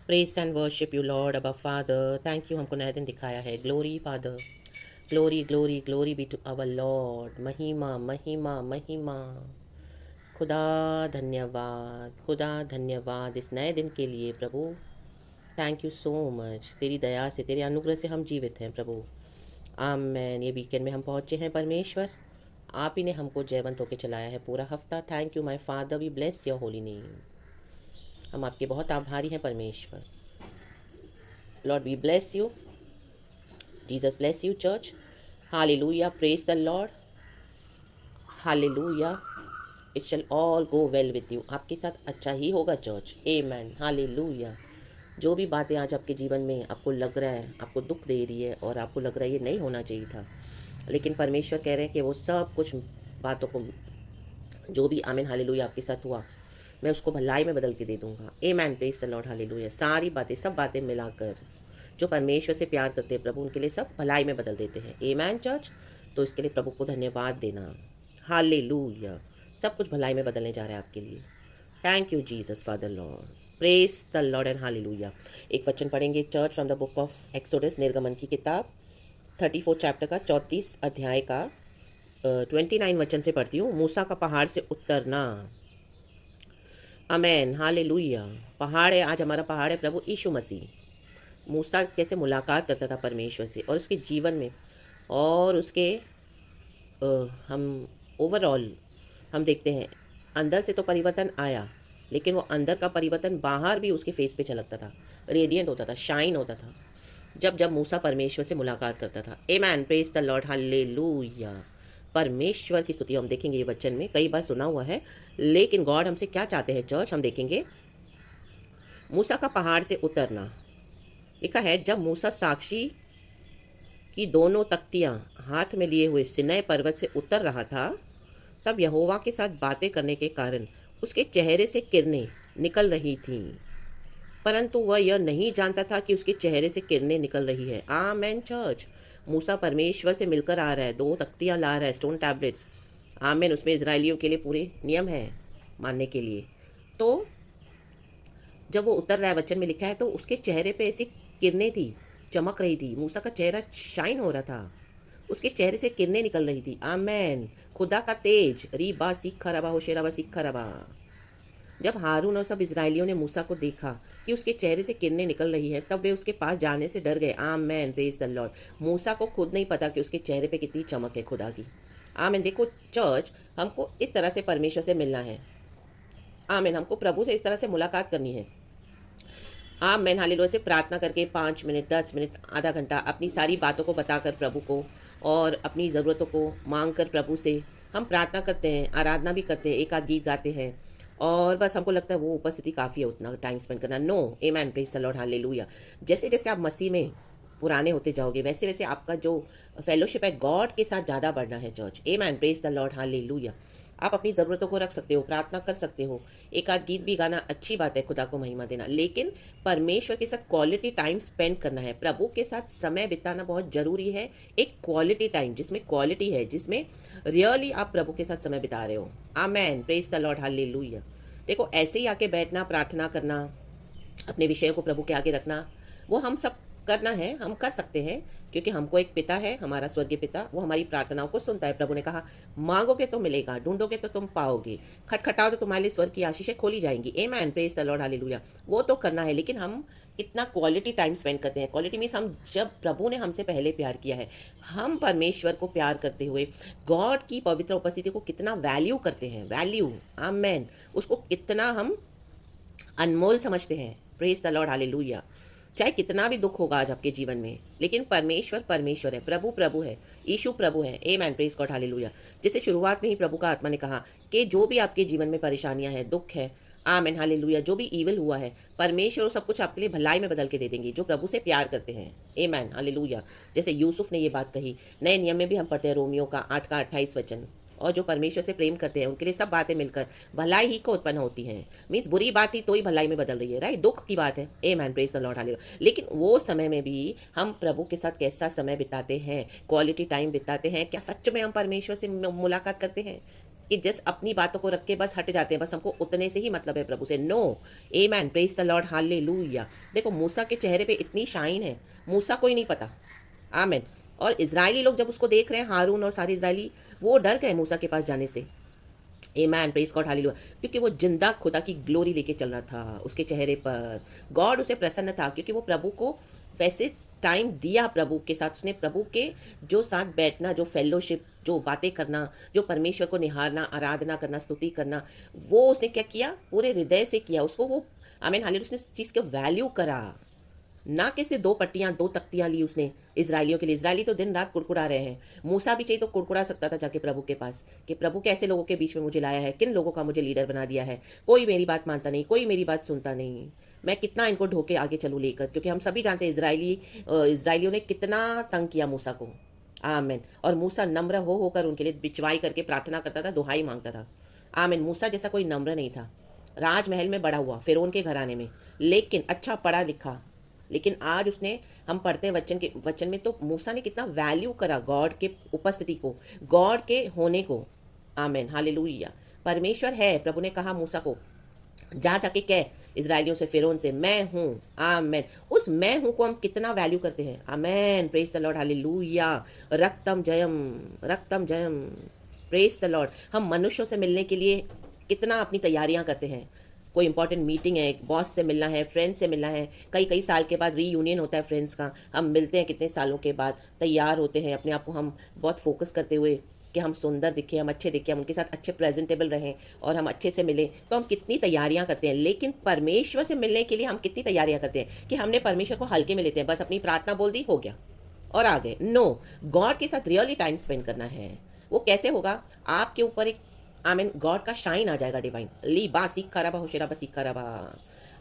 Praise and worship you Lord Abba father. Thank you, हमको नया दिन दिखाया है। Glory father, glory glory glory be to our Lord. महिमा महिमा महिमा। खुदा धन्यवाद, खुदा धन्यवाद इस नए दिन के लिए प्रभु। Thank you so much. तेरी दया से, तेरे अनुग्रह से हम जीवित हैं प्रभु। आमेन। ये वीकेंड में हम पहुँचे हैं परमेश्वर, आप ही ने हमको जयवंत होकर चलाया है पूरा हफ्ता। Thank you my father, we bless your holy name. हम आपके बहुत आभारी हैं परमेश्वर। Lord we bless you, Jesus bless you church. Hallelujah, praise the Lord. Hallelujah, it shall all go well with you. आपके साथ अच्छा ही होगा चर्च। आमेन। हालेलुया। जो भी बातें आज आपके जीवन में आपको लग रहा है, आपको दुख दे रही है और आपको लग रहा है ये नहीं होना चाहिए था, लेकिन परमेश्वर कह रहे हैं कि वो सब कुछ बातों को, जो भी आमीन हालेलुया आपके साथ हुआ, मैं उसको भलाई में बदल के दे दूंगा। आमेन, प्रेज द लॉर्ड। हालेलुया। सारी बातें, सब बातें मिलाकर जो परमेश्वर से प्यार करते हैं प्रभु, उनके लिए सब भलाई में बदल देते हैं। आमेन चर्च। तो इसके लिए प्रभु को धन्यवाद देना। हालेलुया। सब कुछ भलाई में बदलने जा रहा है आपके लिए। Thank you Jesus father Lord. Praise the Lord and hallelujah. एक वचन पढ़ेंगे church from the book of exodus, निर्गमन की किताब 34 चैप्टर का 34 अध्याय का 29 वचन से पढ़ती हूँ। मूसा का पहाड़ से उतरना। Amen, hallelujah. पहाड़ है, आज हमारा पहाड़ है प्रभु यीशु मसीह। मूसा कैसे मुलाकात करता था परमेश्वर से, और उसके जीवन में और उसके हम ओवरऑल हम देखते हैं अंदर से तो परिवर्तन आया, लेकिन वो अंदर का परिवर्तन बाहर भी उसके फेस पे झलकता था, रेडिएंट होता था, शाइन होता था, जब जब मूसा परमेश्वर से मुलाकात करता था। आमेन, प्रेज द लॉर्ड। हालेलुया। परमेश्वर की स्तुति हम देखेंगे ये वचन में, कई बार सुना हुआ है, लेकिन गॉड हमसे क्या चाहते हैं चर्च, हम देखेंगे। मूसा का पहाड़ से उतरना लिखा है, जब मूसा साक्षी की दोनों तख्तियां हाथ में लिए हुए सिनै पर्वत से उतर रहा था, तब यहोवा के साथ बातें करने के कारण उसके चेहरे से किरणें निकल रही थीं, परंतु वह यह नहीं जानता था कि उसके चेहरे से किरणें निकल रही है। आमेन चर्च। मूसा परमेश्वर से मिलकर आ रहा है, दो तख्तियां ला रहा है, स्टोन टैबलेट्स। आमेन। उसमें इजराइलियों के लिए पूरे नियम है मानने के लिए। तो जब वो उतर रहा है, वचन में लिखा है, तो उसके चेहरे पे ऐसी किरणें थी, चमक रही थी। मूसा का चेहरा शाइन हो रहा था, उसके चेहरे से किरणें निकल रही थी। आमेन। खुदा का तेज। रीबा सीखा रबा हो शेराबा सीखा रबा। जब हारून और सब इजरायलियों ने मूसा को देखा कि उसके चेहरे से किरणें निकल रही है, तब वे उसके पास जाने से डर गए। आमेन, प्रेज द लॉर्ड। मूसा को खुद नहीं पता कि उसके चेहरे पे कितनी चमक है खुदा की। आमेन। देखो चर्च, हमको इस तरह से परमेश्वर से मिलना है। आमेन। हमको प्रभु से इस तरह से मुलाकात करनी है। आमेन, हालेलुया। से प्रार्थना करके 5 मिनट, 10 मिनट, आधा घंटा अपनी सारी बातों को बताकर प्रभु को और अपनी ज़रूरतों को मांग कर प्रभु से हम प्रार्थना करते हैं, आराधना भी करते हैं, एक आध गीत गाते हैं, और बस हमको लगता है वो उपस्थिति काफ़ी है उतना टाइम स्पेंड करना। No. Amen, praise the Lord. Hallelujah. जैसे जैसे आप मसीह में पुराने होते जाओगे, वैसे वैसे आपका जो फेलोशिप है गॉड के साथ ज़्यादा बढ़ना है church. Amen, praise the Lord. Hallelujah. आप अपनी ज़रूरतों को रख सकते हो, प्रार्थना कर सकते हो, एक आध गीत भी गाना अच्छी बात है, खुदा को महिमा देना, लेकिन परमेश्वर के साथ क्वालिटी टाइम स्पेंड करना है। प्रभु के साथ समय बिताना बहुत ज़रूरी है। एक क्वालिटी टाइम जिसमें क्वालिटी है, जिसमें रियली आप प्रभु के साथ समय बिता रहे हो। आमेन, प्रेज द लॉर्ड। हालेलुया। देखो, ऐसे ही आके बैठना, प्रार्थना करना, अपने विषयों को प्रभु के आगे रखना, वो हम सब करना है, हम कर सकते हैं, क्योंकि हमको एक पिता है, हमारा स्वर्गीय पिता, वो हमारी प्रार्थनाओं को सुनता है। प्रभु ने कहा, मांगोगे तो मिलेगा, ढूंढोगे तो तुम पाओगे, खटखटाओ तो तुम्हारे लिए स्वर्ग की आशीषें खोली जाएंगी। आमेन, प्रेज द लॉर्ड। हालेलुया। वो तो करना है, लेकिन हम कितना क्वालिटी टाइम स्पेंड करते हैं। क्वालिटी मीन्स हम, जब प्रभु ने हमसे पहले प्यार किया है, हम परमेश्वर को प्यार करते हुए गॉड की पवित्र उपस्थिति को कितना वैल्यू करते हैं। वैल्यू। आमेन। उसको कितना हम अनमोल समझते हैं। Praise the Lord. हालेलुया। चाहे कितना भी दुख होगा आज आपके जीवन में, लेकिन परमेश्वर परमेश्वर है, प्रभु प्रभु है, यीशु प्रभु है। आमेन, प्रेज गॉड। हालेलुया। जैसे शुरुआत में ही प्रभु का आत्मा ने कहा कि जो भी आपके जीवन में परेशानियां हैं, दुख है, आमेन हालेलुया, जो भी ईविल हुआ है, परमेश्वर वो सब कुछ आपके लिए भलाई में बदल के दे देंगे, जो प्रभु से प्यार करते हैं। आमेन, हालेलुया। जैसे यूसुफ ने ये बात कही, नए नियम में भी हम पढ़ते हैं, रोमियो का 8 का 28 वचन। और जो परमेश्वर से प्रेम करते हैं, उनके लिए सब बातें मिलकर भलाई ही को उत्पन्न होती हैं। मीन्स बुरी बात ही तो ही भलाई में बदल रही है, राइट, दुख की बात है। आमेन, प्रेज द लॉर्ड। हालेलुया। लेकिन वो समय में भी हम प्रभु के साथ कैसा समय बिताते हैं, क्वालिटी टाइम बिताते हैं, क्या सच में हम परमेश्वर से मुलाकात करते हैं, कि जस्ट अपनी बातों को रख के बस हट जाते हैं, बस हमको उतने से ही मतलब है प्रभु से। No, amen, praise the Lord, hallelujah. देखो मूसा के चेहरे पे इतनी शाइन है, मूसा को ही नहीं पता। आमेन। और इजरायली लोग जब उसको देख रहे हैं, हारून और सारे इजरायली, वो डर गए मूसा के पास जाने से। आमेन, प्रेज गॉड, हालेलुया। क्योंकि वो जिंदा खुदा की ग्लोरी लेके चल रहा था उसके चेहरे पर। गॉड उसे प्रसन्न था क्योंकि वो प्रभु को वैसे टाइम दिया, प्रभु के साथ उसने प्रभु के जो साथ बैठना, जो फेलोशिप, जो बातें करना, जो परमेश्वर को निहारना, आराधना करना, स्तुति करना, वो उसने क्या किया, पूरे हृदय से किया। उसको वो आमीन हालेलुया, उसने इस चीज़ को वैल्यू करा। ना कि सिर्फ 2 पट्टियां 2 तख्तियां ली उसने इजरायलियों के लिए। इजरायली तो दिन रात कुड़कुड़ा रहे हैं। मूसा भी चाहिए तो कुड़कुड़ा सकता था जाके प्रभु के पास कि प्रभु कैसे लोगों के बीच में मुझे लाया है, किन लोगों का मुझे लीडर बना दिया है, कोई मेरी बात मानता नहीं, कोई मेरी बात सुनता नहीं, मैं कितना इनको ढोके आगे चलूँ लेकर। क्योंकि हम सभी जानते हैं इजरायलियों ने कितना तंग किया मूसा को। आमेन। और मूसा नम्र हो होकर उनके लिए बिचवाई करके प्रार्थना करता था, दुहाई मांगता था। आमेन। मूसा जैसा कोई नम्र नहीं था। राजमहल में बड़ा हुआ, फिरौन के घराने में, लेकिन अच्छा पढ़ा लिखा। लेकिन आज उसने, हम पढ़ते हैं वचन में, तो मूसा ने कितना वैल्यू करा गॉड के उपस्थिति को, गॉड के होने को। आमेन, हालेलुया। परमेश्वर है। प्रभु ने कहा मूसा को, जा जाके कह इजरायलियों से, फिरौन से, मैं हूँ। आमेन। उस मैं हूँ को हम कितना वैल्यू करते हैं। Amen, praise the Lord, hallelujah. रक्तम जयम, रक्तम जयम, प्रेज द लॉर्ड। हम मनुष्यों से मिलने के लिए कितना अपनी तैयारियां करते हैं। कोई इंपॉर्टेंट मीटिंग है, बॉस से मिलना है, फ्रेंड्स से मिलना है, कई कई साल के बाद रीयूनियन होता है फ्रेंड्स का, हम मिलते हैं कितने सालों के बाद, तैयार होते हैं अपने आप को हम बहुत फोकस करते हुए कि हम सुंदर दिखें, हम अच्छे दिखें, हम उनके साथ अच्छे प्रेजेंटेबल रहें और हम अच्छे से मिलें। तो हम कितनी तैयारियां करते हैं। लेकिन परमेश्वर से मिलने के लिए हम कितनी तैयारियां करते हैं कि हमने परमेश्वर को हल्के में लेते हैं, बस अपनी प्रार्थना बोल दी, हो गया और आ गए। नो, गॉड के साथ रियली टाइम स्पेंड करना है। वो कैसे होगा? आपके ऊपर एक आमीन गॉड का शाइन आ जाएगा, डिवाइन। ली बा सीख खराबा होशेरा बा सीख खराबा।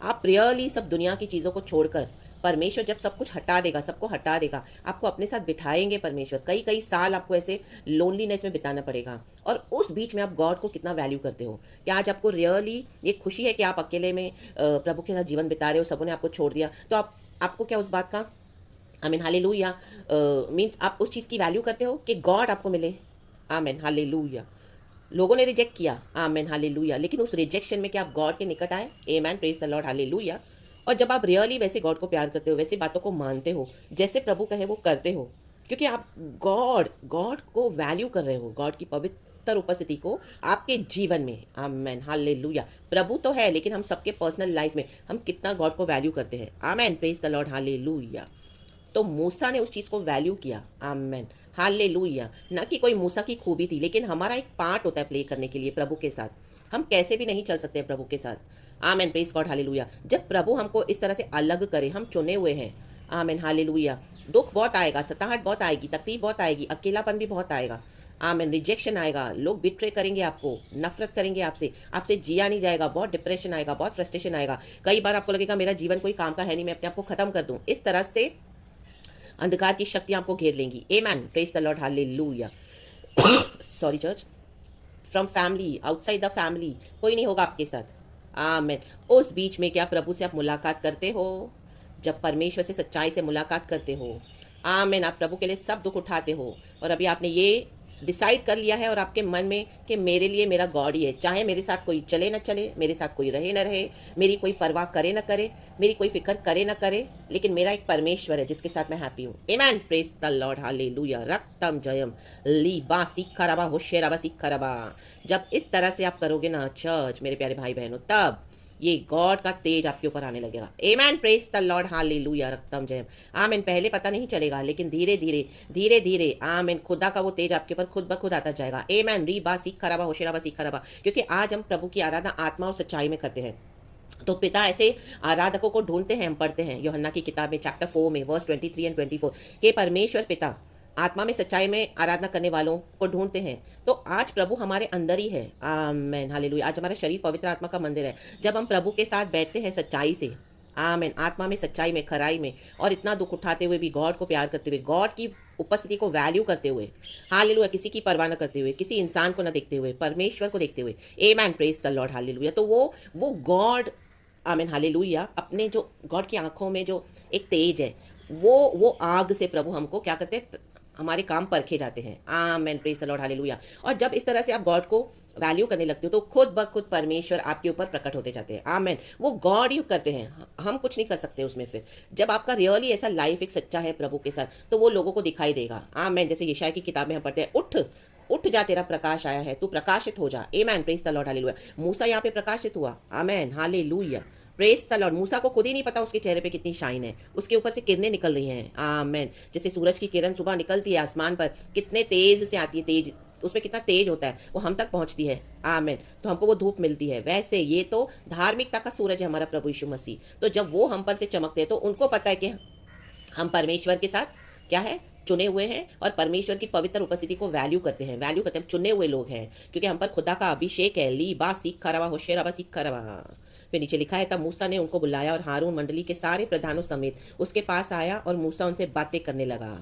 आप रियली सब दुनिया की चीज़ों को छोड़कर, परमेश्वर जब सब कुछ हटा देगा, सबको हटा देगा, आपको अपने साथ बिठाएंगे परमेश्वर। कई कई साल आपको ऐसे लोनलीनेस में बिताना पड़ेगा। और उस बीच में आप गॉड को कितना वैल्यू करते हो। क्या आज आपको रियली ये खुशी है कि आप अकेले में प्रभु के साथ जीवन बिता रहे हो, सबों ने आपको छोड़ दिया, तो आपको क्या उस बात का आमीन हालेलुया मीन्स आप उस चीज़ की वैल्यू करते हो कि गॉड आपको मिले। आमीन हालेलुया। लोगों ने रिजेक्ट किया, आमेन हालेलुया, लेकिन उस रिजेक्शन में क्या आप गॉड के निकट आए? आमेन, प्रेज द लॉर्ड, हालेलुया। और जब आप रियली वैसे गॉड को प्यार करते हो, वैसी बातों को मानते हो, जैसे प्रभु कहे वो करते हो, क्योंकि आप गॉड गॉड को वैल्यू कर रहे हो, गॉड की पवित्र उपस्थिति को आपके जीवन में। Amen hallelujah. प्रभु तो है, लेकिन हम सबके पर्सनल लाइफ में हम कितना गॉड को वैल्यू करते हैं। Amen, praise the Lord, hallelujah. तो मूसा ने उस चीज़ को वैल्यू किया। Amen hallelujah. ना कि कोई मूसा की खूबी थी, लेकिन हमारा एक पार्ट होता है प्ले करने के लिए प्रभु के साथ। हम कैसे भी नहीं चल सकते हैं प्रभु के साथ। आमेन, प्रेज गॉड, हालेलुया। जब प्रभु हमको इस तरह से अलग करे, हम चुने हुए हैं। Amen hallelujah. दुख बहुत आएगा, सताहट बहुत आएगी, तकलीफ बहुत आएगी, अकेलापन भी बहुत आएगा। आमेन, रिजेक्शन आएगा, लोग बिट्रे करेंगे आपको, नफरत करेंगे आपसे, आपसे जिया नहीं जाएगा, बहुत डिप्रेशन आएगा, बहुत फ्रस्ट्रेशन आएगा। कई बार आपको लगेगा मेरा जीवन कोई काम का है नहीं, मैं अपने आप को खत्म कर दूं। इस तरह से अंधकार की शक्तियां आपको घेर लेंगी। Amen, praise the Lord, hallelujah. Sorry church. From family, outside the family, कोई नहीं होगा आपके साथ। आमेन। उस बीच में क्या प्रभु से आप मुलाकात करते हो? जब परमेश्वर से सच्चाई से मुलाकात करते हो, आमेन, आप प्रभु के लिए सब दुख उठाते हो। और अभी आपने ये डिसाइड कर लिया है और आपके मन में कि मेरे लिए मेरा गॉड ही है, चाहे मेरे साथ कोई चले ना चले, मेरे साथ कोई रहे ना रहे, मेरी कोई परवाह करे ना करे, मेरी कोई फिक्र करे ना करे, लेकिन मेरा एक परमेश्वर है जिसके साथ मैं हैप्पी हूँ। आमेन, प्रेज द लॉर्ड, हालेलुया। रक्तम जयम, ली बा सीखा रबा होशेराबा सीखा रबा। जब इस तरह से आप करोगे ना चर्च, मेरे प्यारे भाई बहनों, तब ये गॉड का तेज आपके ऊपर आने लगेगा। आमेन, प्रेज द लॉर्ड, हालेलुया। रक्तम जयम, आमेन। पहले पता नहीं चलेगा, लेकिन धीरे धीरे धीरे धीरे आमेन खुदा का वो तेज आपके ऊपर खुद ब खुद आता जाएगा। आमेन, री बा सीख खराबा होशेराबा सीख खराबा। क्योंकि आज हम प्रभु की आराधना आत्मा और सच्चाई में करते हैं। तो पिता ऐसे आराधकों को ढूंढते हैं। हम पढ़ते हैं यूहन्ना की किताब में चैप्टर 4 में वर्स 23 एंड 24 कि परमेश्वर पिता आत्मा में सच्चाई में आराधना करने वालों को ढूंढते हैं। तो आज प्रभु हमारे अंदर ही है। Amen hallelujah. आज हमारा शरीर पवित्र आत्मा का मंदिर है। जब हम प्रभु के साथ बैठते हैं सच्चाई से, आमेन, आत्मा में, सच्चाई में, खराई में, और इतना दुख उठाते हुए भी गॉड को प्यार करते हुए, गॉड की उपस्थिति को वैल्यू करते हुए, हालेलुया, किसी की परवाह न करते हुए, किसी इंसान को न देखते हुए, परमेश्वर को देखते हुए। आमेन, प्रेज द लॉर्ड, हालेलुया। तो वो गॉड, आमीन हालेलुया, अपने जो गॉड की आंखों में जो एक तेज है, वो आग से प्रभु हमको क्या करते हैं, हमारे काम परखे जाते हैं। Amen, praise the Lord, hallelujah. और जब इस तरह से आप गॉड को वैल्यू करने लगते हो तो खुद ब खुद परमेश्वर आपके ऊपर प्रकट होते जाते हैं। आमेन। वो गॉड ही करते हैं, हम कुछ नहीं कर सकते उसमें। फिर जब आपका रियली ऐसा लाइफ एक सच्चा है प्रभु के साथ, तो वो लोगों को दिखाई देगा। आमेन। जैसे यशायाह की किताब में हम पढ़ते हैं, उठ उठ जा, तेरा प्रकाश आया है, तू प्रकाशित हो जा। Amen. Praise the Lord, hallelujah. मूसा यहाँ पे प्रकाशित हुआ। Amen, hallelujah. Praise the lord. मूसा को खुद ही नहीं पता उसके चेहरे पे कितनी शाइन है, उसके ऊपर से किरणें निकल रही हैं। आमेन। जैसे सूरज की किरण सुबह निकलती है आसमान पर, कितने तेज से आती है, तेज उसमें कितना तेज होता है, वो हम तक पहुंचती है। आमेन। तो हमको वो धूप मिलती है। वैसे ये तो धार्मिकता का सूरज है हमारा प्रभु यीशु मसीह। तो जब वो हम पर से चमकते हैं तो उनको पता है कि हम परमेश्वर के साथ क्या है, चुने हुए हैं, और परमेश्वर की पवित्र उपस्थिति को वैल्यू करते हैं, वैल्यू करते हैं। हम चुने हुए लोग हैं क्योंकि हम पर खुदा का अभिषेक है। ली बा सीखा रवा होशेराबा सीखा रवा। फिर नीचे लिखा है, तब मूसा ने उनको बुलाया और हारून मंडली के सारे प्रधानों समेत उसके पास आया और मूसा उनसे बातें करने लगा।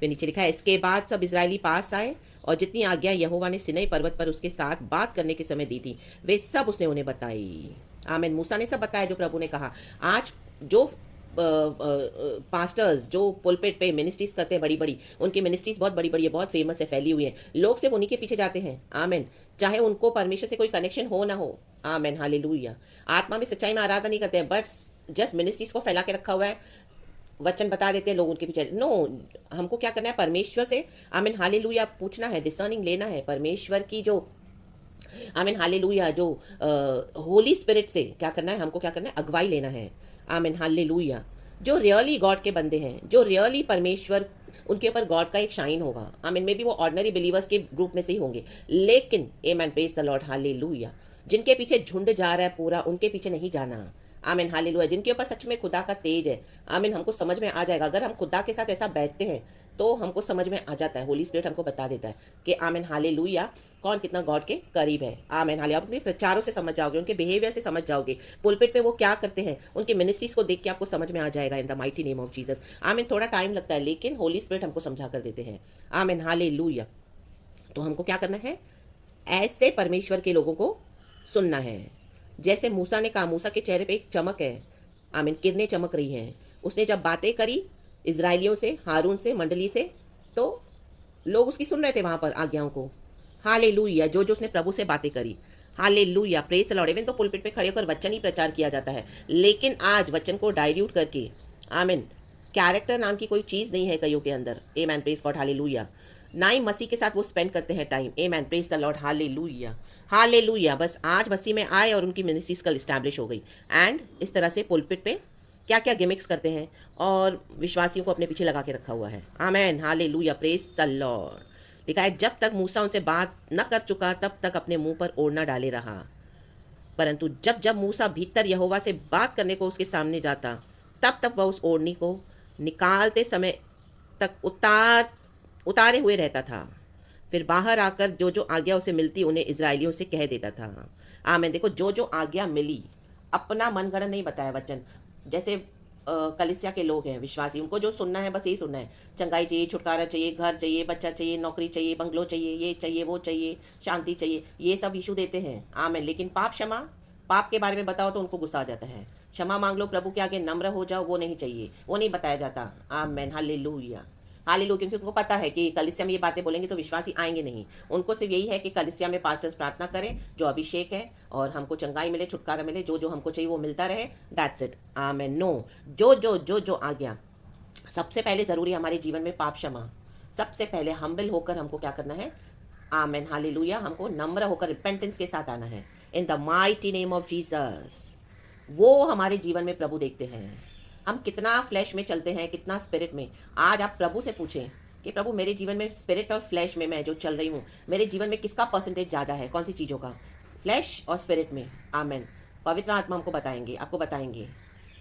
फिर नीचे लिखा है, इसके बाद सब इजरायली पास आए और जितनी आज्ञा यहोवा ने सिनै पर्वत पर उसके साथ बात करने के समय दी थी वे सब उसने उन्हें बताई। आमीन। मूसा ने सब बताया जो प्रभु ने कहा। आज जो पास्टर्स जो पुलपिट पे मिनिस्ट्रीज करते हैं बड़ी बड़ी, उनकी मिनिस्ट्रीज बहुत बड़ी बड़ी है, बहुत फेमस है, फैली हुई है, लोग सिर्फ उन्हीं के पीछे जाते हैं। आमीन। चाहे उनको परमेश्वर से कोई कनेक्शन हो ना हो। आमीन, हालेलुया। आत्मा में सच्चाई में आराधना नहीं करते हैं, बट जस्ट मिनिस्ट्रीज को फैला के रखा हुआ है, वचन बता देते हैं, लोग उनके पीछे। नो, हमको क्या करना है, परमेश्वर से आमीन हालेलुया पूछना है, डिसर्निंग लेना है परमेश्वर की जो आमीन हालेलुया जो होली स्पिरिट से क्या करना है, हमको क्या करना है, अगुवाई लेना है। आमीन हालेलुया। जो रियली गॉड के बंदे हैं, जो रियली परमेश्वर, उनके ऊपर गॉड का एक शाइन होगा। आमीन। मे बी वो ऑर्डिनरी बिलीवर्स के ग्रुप में से ही होंगे, लेकिन आमीन, प्रेज द लॉर्ड, हालेलुया। जिनके पीछे झुंड जा रहा है पूरा, उनके पीछे नहीं जाना। आमीन हालेलुया। जिनके ऊपर सच में खुदा का तेज है। आमीन। हमको समझ में आ जाएगा, अगर हम खुदा के साथ ऐसा बैठते हैं तो हमको समझ में आ जाता है, होली स्पिरिट हमको बता देता है कि आमीन हालेलुया कौन कितना गॉड के करीब है। आमीन हालेलुया। आप उनके प्रचारों से समझ जाओगे, उनके बिहेवियर से समझ जाओगे, पुलपिट पे वो क्या करते हैं, उनके मिनिस्ट्रीज को देख के आपको समझ में आ जाएगा। In the mighty name of Jesus. आमीन। थोड़ा टाइम लगता है, लेकिन होली स्पिरिट हमको समझा कर देते हैं। आमीन हालेलुया। तो हमको क्या करना है, ऐसे परमेश्वर के लोगों को सुनना है। जैसे मूसा ने कहा, मूसा के चेहरे पे एक चमक है। आमीन, किरणें चमक रही हैं। उसने जब बातें करी इजराइलियों से, हारून से, मंडली से, तो लोग उसकी सुन रहे थे वहाँ पर आज्ञाओं को। हालेलुया। जो जो उसने प्रभु से बातें करी। Hallelujah, praise the Lord. Even तो पुलपिट पे खड़े होकर वचन ही प्रचार किया जाता है, लेकिन आज वचन को डाइल्यूट करके, आमीन, कैरेक्टर नाम की कोई चीज़ नहीं है कईयों के अंदर। आमीन, प्रेज गॉड, हालेलुया। ना ही मसीह के साथ वो स्पेंड करते हैं टाइम। आमीन, praise the Lord, hallelujah, hallelujah. बस आज मसीह में आए और उनकी मिनिस्ट्रीज कल इस्टेब्लिश हो गई, एंड इस तरह से पुलपिट पे क्या क्या गिमिक्स करते हैं और विश्वासियों को अपने पीछे लगा के रखा हुआ है। आमीन, हालेलुया, प्रेज द लॉर्ड। लिखा है, जब तक मूसा उनसे बात न कर चुका तब तक अपने मुंह पर ओढ़ना डाले रहा, परंतु जब जब मूसा भीतर यहोवा से बात करने को उसके सामने जाता, तब तक वह उस ओढ़नी को निकालते समय तक उतारे हुए रहता था। फिर बाहर आकर जो जो आज्ञा उसे मिलती उन्हें इजरायलियों से कह देता था। आमीन। देखो, जो जो आज्ञा मिली, अपना मनगढ़ंत नहीं बताया वचन। जैसे कलिसिया के लोग हैं विश्वासी, उनको जो सुनना है बस यही सुनना है। चंगाई चाहिए, छुटकारा चाहिए, घर चाहिए, बच्चा चाहिए, नौकरी चाहिए, बंगलो चाहिए, ये चाहिए, वो चाहिए, शांति चाहिए, ये सब इशू देते हैं। आमीन। लेकिन पाप क्षमा, पाप के बारे में बताओ तो उनको गुस्सा आ जाता है। क्षमा मांग लो, प्रभु के आगे नम्र हो जाओ, वो नहीं चाहिए, वो नहीं बताया जाता। आमीन, हालेलुया, हालेलुया। क्योंकि उनको पता है कि कलिसिया में ये बातें बोलेंगे तो विश्वासी आएंगे नहीं। उनको सिर्फ यही है कि कलिसिया में पास्टर्स प्रार्थना करें, जो अभिषेक है, और हमको चंगाई मिले, छुटकारा मिले, जो जो हमको चाहिए वो मिलता रहे, दैट्स इट। आमीन। नो, जो आज्ञा, सबसे पहले ज़रूरी है हमारे जीवन में पाप क्षमा। सबसे पहले हम्बल होकर हमको क्या करना है, आमीन हालेलुया, हमको नम्र होकर रिपेंटेंस के साथ आना है, in the mighty name of Jesus. वो हमारे जीवन में प्रभु देखते हैं, हम कितना फ्लैश में चलते हैं, कितना स्पिरिट में। आज आप प्रभु से पूछें कि प्रभु मेरे जीवन में स्पिरिट और फ्लैश में मैं जो चल रही हूँ, मेरे जीवन में किसका परसेंटेज ज़्यादा है, कौन सी चीज़ों का, फ्लैश और स्पिरिट में। आमीन। पवित्र आत्मा हमको बताएंगे, आपको बताएंगे,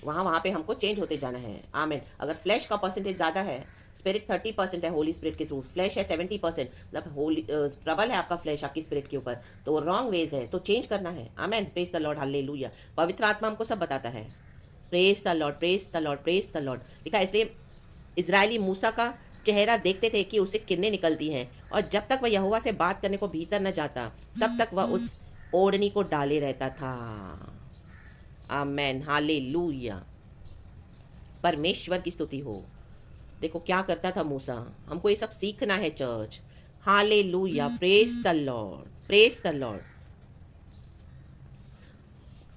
वहाँ पे हमको चेंज होते जाना है। आमीन। अगर फ्लैश का परसेंटेज ज़्यादा है, स्पिरिट 30% है होली स्पिरिट के थ्रू, फ्लैश है 70%, मतलब होली प्रबल है आपका फ्लैश आपकी स्पिरिट के ऊपर, तो वो रॉन्ग वेज है, तो चेंज करना है। आमीन, प्रेज द लॉर्ड, हालेलुया। पवित्र आत्मा हमको सब बताता है। Praise the Lord, praise the Lord, praise the Lord. लिखा है, इसलिए इजरायली मूसा का चेहरा देखते थे कि उससे किरणें निकलती हैं, और जब तक वह यहोवा से बात करने को भीतर न जाता तब तक वह उस ओढ़नी को डाले रहता था। आमेन, हालेलुया, परमेश्वर की स्तुति हो। देखो क्या करता था मूसा, हमको ये सब सीखना है church. Hallelujah, praise the Lord. Praise the Lord.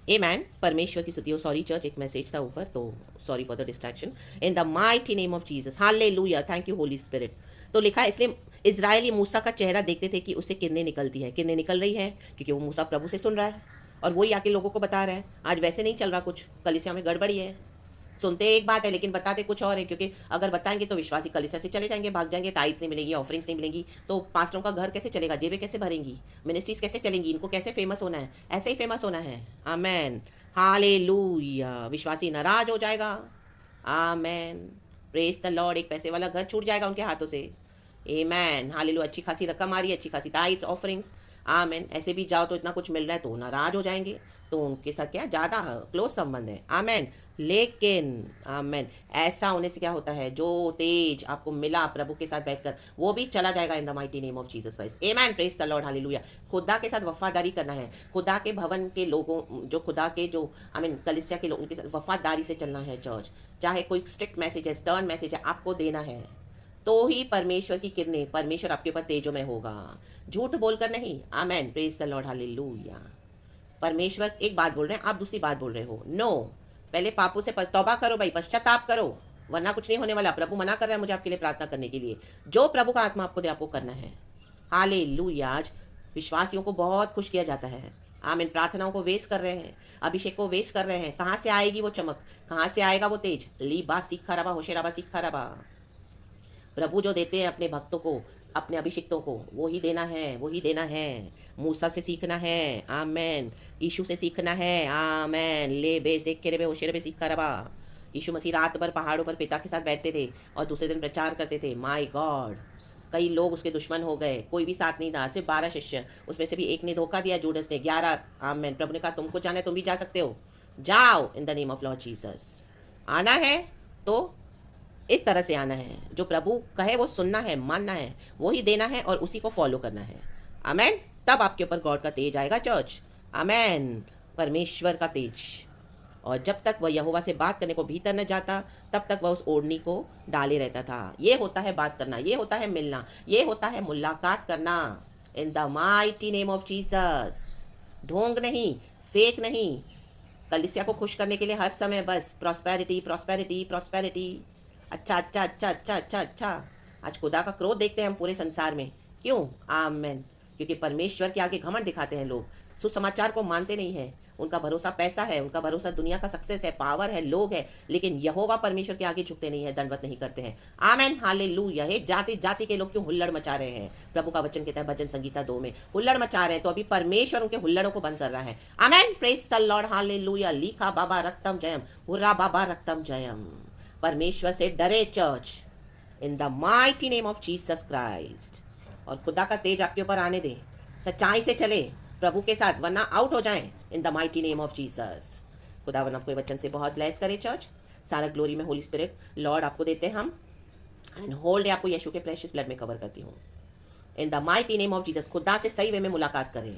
Amen। परमेश्वर की स्तुति हो। सॉरी चर्च, एक मैसेज था ऊपर, तो sorry for the distraction. In the mighty name of Jesus, hallelujah, thank you Holi spirit. तो लिखा है, इसलिए इजरायली मूसा का चेहरा देखते थे कि उससे किरणें निकलती हैं। किरणें निकल रही हैं क्योंकि वो मूसा प्रभु से सुन रहा है और वही आके लोगों को बता रहा है। आज वैसे नहीं चल रहा, कुछ कलीसिया में गड़बड़ी है। सुनते एक बात है लेकिन बताते कुछ और है, क्योंकि अगर बताएंगे तो विश्वासी कलीसिया से चले जाएंगे, भाग जाएंगे, टाइट्स नहीं मिलेगी, ऑफरिंग्स नहीं मिलेंगी, तो पास्टरों का घर कैसे चलेगा, जेबें कैसे भरेंगी, मिनिस्ट्रीज कैसे चलेंगी, इनको कैसे फेमस होना है, ऐसे ही फेमस होना है। आमेन, हालेलुया। विश्वासी नाराज हो जाएगा। आमेन, प्रेज द लॉर्ड। एक पैसे वाला घर छूट जाएगा उनके हाथों से। आमेन, हालेलुया। अच्छी खासी रकम आ रही है, अच्छी खासी टाइट्स, ऑफरिंग्स, आमेन, ऐसे भी जाओ तो इतना कुछ मिल रहा है तो नाराज हो जाएंगे, तो उनके साथ क्या ज़्यादा क्लोज संबंध है। आमेन। लेकिन आमेन, ऐसा होने से क्या होता है, जो तेज आपको मिला प्रभु के साथ बैठकर, वो भी चला जाएगा in the mighty name of Jesus Christ. Amen, praise the Lord, hallelujah. खुदा के साथ वफादारी करना है। खुदा के भवन के लोगों, जो खुदा के जो आमीन कलिसिया के लोग, उनके साथ वफादारी से चलना है चर्च। चाहे कोई स्ट्रिक्ट मैसेज है, स्टर्न मैसेज है, आपको देना है, तो ही परमेश्वर की किरणें, परमेश्वर आपके ऊपर तेजो में होगा, झूठ बोलकर नहीं। आमेन, प्रेज द लॉर्ड, हालेलुया। परमेश्वर एक बात बोल रहे हैं, आप दूसरी बात बोल रहे हो। नो, पहले पापों से तौबा करो भाई, पश्चाताप करो, वरना कुछ नहीं होने वाला। प्रभु मना कर रहा है मुझे आपके लिए प्रार्थना करने के लिए। जो प्रभु का आत्मा आपको दे, आपको करना है। हालेलुया। आज विश्वासियों को बहुत खुश किया जाता है। आमीन, प्रार्थनाओं को वेस्ट कर रहे हैं, अभिषेक को वेस्ट कर रहे हैं। कहाँ से आएगी वो चमक, कहाँ से आएगा वो तेज। ली बा सीखा रबा, होशेराबा सीखा रबा। प्रभु जो देते हैं अपने भक्तों को, अपने अभिषिक्तों को, वो ही देना है, वो ही देना है। मूसा से सीखना है, आमेन। यीशु से सीखना है, आमेन। ले बे सेक के रे बे होशे रे बे सीखा रबा। यीशु मसीह रात भर पहाड़ों पर पिता के साथ बैठते थे और दूसरे दिन प्रचार करते थे। माय गॉड, कई लोग उसके दुश्मन हो गए, कोई भी साथ नहीं था, सिर्फ 12 शिष्य, उसमें से भी एक ने धोखा दिया, जूडस ने 11। आमेन। प्रभु ने कहा तुमको जाना है, तुम भी जा सकते हो, जाओ in the name of Lord Jesus. आना है तो इस तरह से आना है, जो प्रभु कहे वो सुनना है, मानना है, वो ही देना है और उसी को फॉलो करना है। आमेन। तब आपके ऊपर गॉड का तेज आएगा चर्च। आमेन, परमेश्वर का तेज। और जब तक वह यहोवा से बात करने को भीतर न जाता, तब तक वह उस ओढ़नी को डाले रहता था। ये होता है बात करना, ये होता है मिलना, ये होता है मुलाकात करना। In the mighty name of Jesus. ढोंग नहीं, फेक नहीं, कलिसिया को खुश करने के लिए हर समय बस प्रॉस्पेरिटी प्रॉस्पेरिटी प्रॉस्पेरिटी। अच्छा अच्छा अच्छा अच्छा अच्छा अच्छा। आज खुदा का क्रोध देखते हैं हम पूरे संसार में। क्यों? आमेन। क्योंकि परमेश्वर के आगे घमंड दिखाते हैं लोग, सुसमाचार को मानते नहीं हैं। उनका भरोसा पैसा है, उनका भरोसा दुनिया का सक्सेस है, पावर है, लोग है, लेकिन यहोवा परमेश्वर के आगे झुकते नहीं है, दंडवत नहीं करते हैं। आमेन, हालेलुया। हे जाति जाति के लोग क्यों हुल्लड़ मचा रहे हैं? प्रभु का वचन कहता है भजन संगीता 2 में, हुल्लड़ मचा रहे हैं, तो अभी परमेश्वर उनके हुल्लड़ों को बंद कर रहा है। आमेन, प्रेज द लॉर्ड, हालेलुया। लिखा बाबा रक्तम जयम, हुर्रा बाबा रक्तम जयम। परमेश्वर से डरे church, in the mighty name of Jesus Christ. और खुदा का तेज आपके ऊपर आने दे, सच्चाई से चले प्रभु के साथ, वरना आउट हो जाएं in the mighty name of Jesus. खुदावन आपको वचन से बहुत ब्लेस करे चर्च। सारा ग्लोरी में होली स्पिरिट लॉर्ड आपको देते हैं हम, एंड होल डे आपको यीशु के प्रेशियस ब्लड में कवर करती हूँ in the mighty name of Jesus. खुदा से सही वे में मुलाकात करें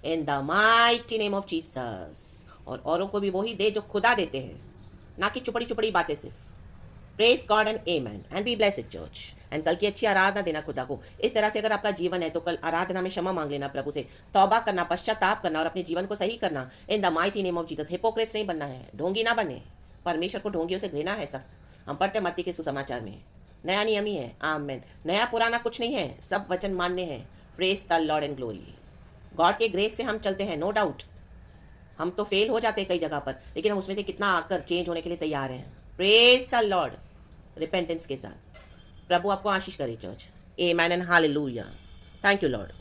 in the mighty name of Jesus. और औरों को भी वही दे जो खुदा देते हैं, ना कि चुपड़ी चुपड़ी बातें सिर्फ। Praise God and amen and be blessed church. And कल की अच्छी आराधना देना खुदा को। इस तरह से अगर आपका जीवन है तो कल आराधना में क्षमा मांग लेना प्रभु से, तौबा करना, पश्चाताप करना और अपने जीवन को सही करना in the mighty name of Jesus. Hippocrates नहीं बनना है, ढोंगी ना बने। परमेश्वर को ढोंगियों से घृणा है सख्त। हम पढ़ते मत्ती के सुसमाचार में, नया नियम ही है। आमेन। नया पुराना कुछ नहीं है, सब वचन मानने हैं। Praise the Lord and glory. God के ग्रेस से हम चलते हैं, नो डाउट। हम तो फेल हो जाते हैं कई जगह पर, लेकिन हम उसमें से कितना आकर चेंज होने के लिए तैयार हैं। प्रेज द लॉर्ड, रिपेंटेंस के साथ। प्रभु आपको आशीष करे church. Amen and hallelujah. Thank you Lord.